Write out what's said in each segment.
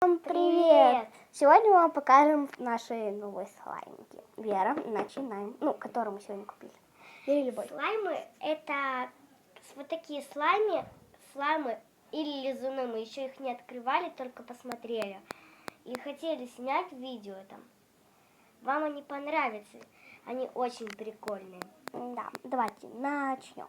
Всем привет! Сегодня мы вам покажем наши новые слаймики. Вера, начинаем. Которые мы сегодня купили. Или любой. Слаймы это вот такие слаймы или лизуны. Мы еще их не открывали, только посмотрели. И хотели снять видео там. Вам они понравятся. Они очень прикольные. Да, давайте начнем.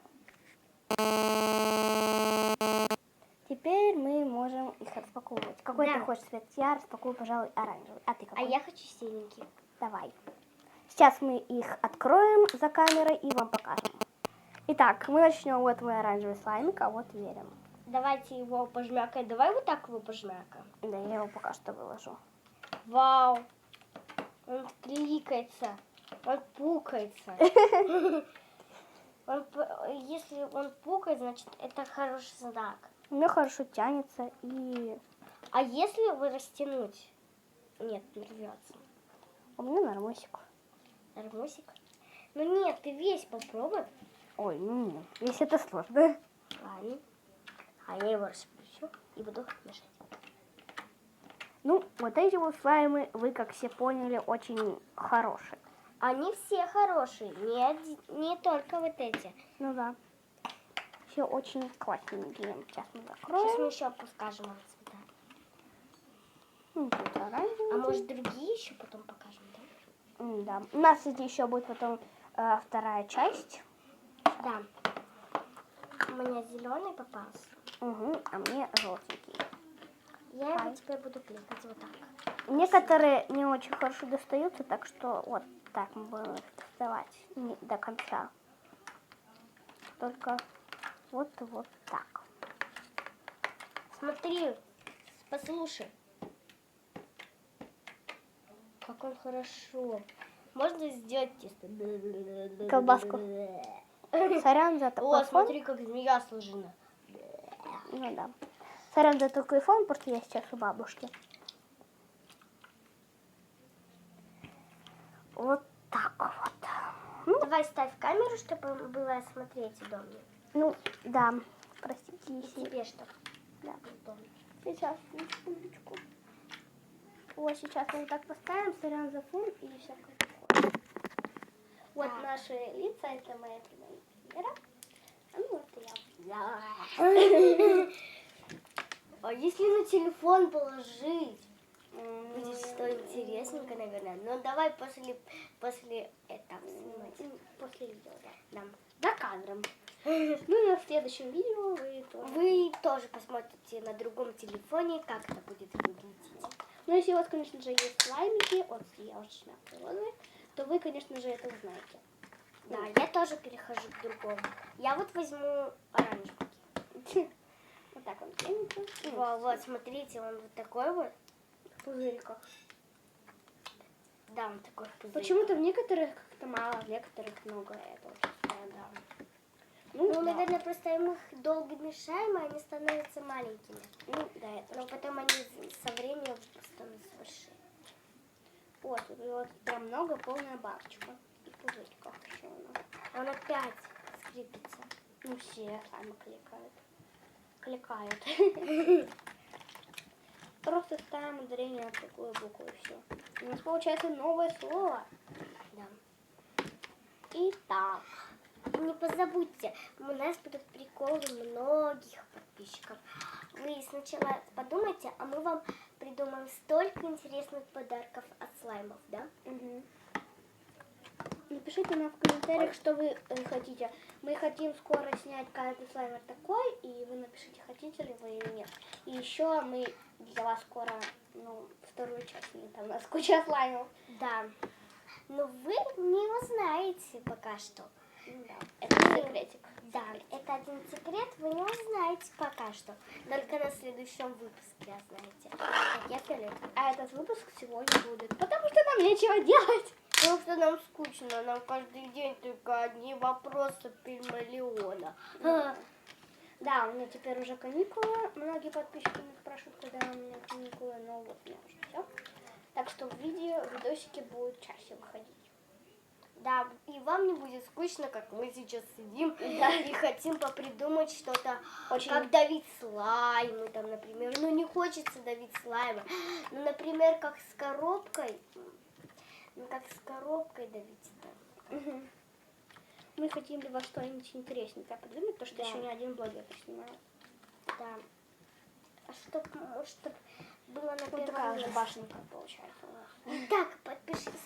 Теперь мы можем их распаковывать. Какой ты хочешь цвет? Я распакую, пожалуй, оранжевый. А ты какой? А я хочу синенький. Давай. Сейчас мы их откроем за камерой и вам покажем. Итак, мы начнем. Вот мой оранжевый слаймик, а вот Верин. Давайте его пожмякаем. Давай вот так его пожмякаем. Да, я его пока что выложу. Вау! Он кликается. Он пукается. Если он пукает, значит это хороший знак. У меня хорошо тянется и... А если его растянуть? Нет, не рвется. У меня нормосик. Нормосик? Ну нет, ты весь попробуй. Ой, ну нет, если это сложно. Ладно. А я его распущу и буду мешать. Ну, вот эти вот слаймы, вы, как все поняли, очень хорошие. Они все хорошие, не только вот эти. Ну да. Все очень классненькие. Сейчас мы закроем. Сейчас мы еще покажем вам цвета. Ну, тут оранжевый. А может другие еще потом покажем, да? Да. У нас, кстати, еще будет потом вторая часть. Да. У меня зеленый попался. Угу, а мне желтенький. Я его теперь буду кликать вот так. Некоторые не очень хорошо достаются, так что вот так мы будем их доставать не до конца. Только вот так. Смотри, послушай. Как он хорошо. Можно сделать тесто. Колбаску. Сорян за такой О, фон. смотри, как змея сложена. Ну да. Сорян за такой фон, просто я сейчас у бабушки. Вот так вот. Ну, давай ставь камеру, чтобы было смотреть удобнее. Ну, да. Простите, И если... тебе что? Да. Сейчас, на секундочку. Вот сейчас мы так поставим, сорян за фон и всякое такое. Вот так. наши лица, это моя Вера. А ну вот и я. А если на телефон положить? Будет что интересненько, наверное. Но давай после этого снимать. После видео, да. Да. За кадром. Ну и в следующем видео Вы тоже посмотрите на другом телефоне, как это будет выглядеть. Ну, если у вас, конечно же, есть слаймики, вот я очень мягкая, то вы, конечно же, это узнаете. Да, я тоже перехожу к другому. Я вот возьму оранжевый. Вот так он тянется. Вот, смотрите, он вот такой вот. В пузырьках. Да, он такой в пузырьках. Почему-то в некоторых как-то мало, в некоторых много. Это очень странно. Ну, да. Наверное, просто мы их долго мешаем, и они становятся маленькими. Ну, да, это. Но потом они со временем становятся большие. Вот, вот прям много, полная баночка. И в пузырьках еще у нас. Он опять скрипится. Ну, все сами кликают. Просто ставим ударение на такую букву и все. У нас получается новое слово. Да. Итак. Не позабудьте, у нас будут приколы многих подписчиков. Вы сначала подумайте, а мы вам придумаем столько интересных подарков от слаймов, да? Угу. Напишите нам в комментариях, что вы хотите. Мы хотим скоро снять каждый слаймер такой, и вы напишите, хотите ли вы или нет. И еще мы для вас скоро, вторую часть снимем, там у нас куча слаймов. Да. Но вы не узнаете пока что. Да, это секретик. Да, это один секрет, вы не узнаете пока что. Только на следующем выпуске узнаете. Как я фиолетовый. А этот выпуск сегодня будет, потому что нам нечего делать. Потому что нам скучно, нам каждый день только одни вопросы пельмиллиона. Да, у меня теперь уже каникулы. Многие подписчики меня спрашивают, когда у меня каникулы, но вот у меня уже все. Так что видосики будут чаще выходить. Да, и вам не будет скучно, как мы сейчас сидим и хотим попридумать что-то, как давить слаймы, там, например. Ну, не хочется давить слаймы. Ну, например, как с коробкой. Ну, как с коробкой давить. Да. Мы хотим для вас что-нибудь интересненькое придумать, потому что Да. еще ни один блогер это снимает. Да. А чтоб было на Вот первом такая уже месте. башенка получается у нас. Итак,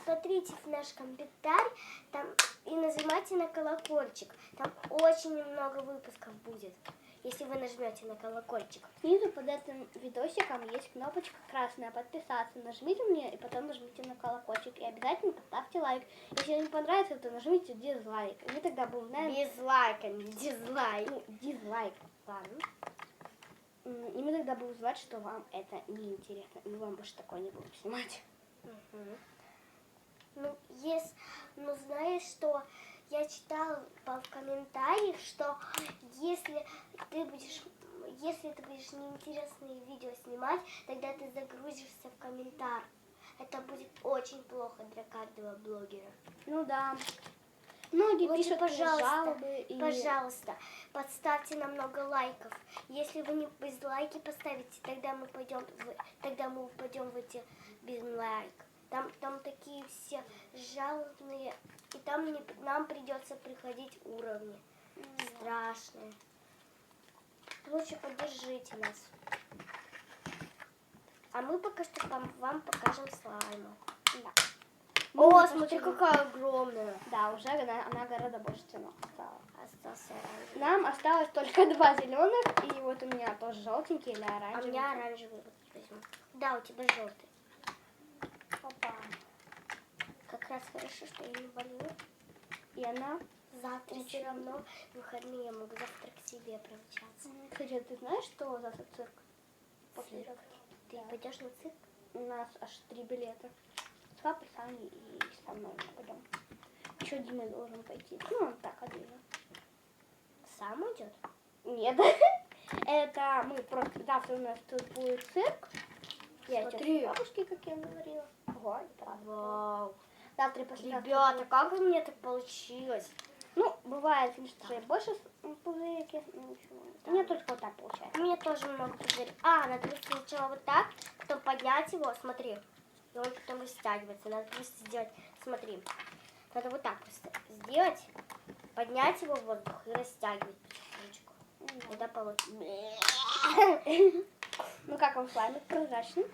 смотрите в наш комментарий там, и нажимайте на колокольчик. Там очень много выпусков будет, если вы нажмете на колокольчик. Снизу под этим видосиком есть кнопочка красная «Подписаться». Нажмите мне и потом нажмите на колокольчик. И обязательно поставьте лайк. Если не понравится, то нажмите дизлайк. И мы тогда будем знаем... Без лайка, не дизлайк. Ну, дизлайк, ладно. И мы тогда будем знать, что вам это неинтересно. И мы вам больше такое не будем снимать. Ну, знаешь, что я читала в комментариях, что если ты будешь неинтересные видео снимать, тогда ты загрузишься в комментарий. Это будет очень плохо для каждого блогера. Ну да. Многие Вот, пишут пожалуйста, жалобы. И... Пожалуйста, подставьте нам много лайков. Если вы не без лайки поставите, тогда мы упадем в эти без лайк. Там такие все жалобные, и там нам придется приходить уровни. Страшные. Лучше поддержите нас. А мы пока что вам покажем слаймы. Да. О, смотри, какая огромная. Да, уже она гораздо больше ценов стала. Остался оранжевый. Нам осталось только 2 зеленых, и вот у меня тоже желтенький или А оранжевый. у меня оранжевый возьму. Да, у тебя желтый. Опа. Как раз хорошо, что я не болею. И она... Завтра все равно выходные, я могу завтра к себе провчаться. Кстати, ты знаешь, что завтра цирк? После Цирк. Ты Да. пойдешь на цирк? У нас аж 3 билета. С папой, с Аней и со мной мы пойдем. Еще Дима должен пойти. Ну, он так, отдельно. Сам уйдет? Нет. Это мы просто... Завтра у нас тут будет цирк. Я Смотри. сейчас бабушке, как я говорила. Ого, это правда. Вау. Завтра и послезавтра Ребята, будет. как у меня так получилось? Ну, бывает, конечно же, больше пузырики. Ну, ничего. У меня только вот так получается. У меня тоже много пузырей. Надо просто сначала вот так, потом поднять его, смотри. И он потом растягивается. Надо просто сделать, смотри. Надо вот так просто сделать, поднять его в воздух и растягивать потихонечку. Тогда получится. Ну, как вам слаймик прозрачный?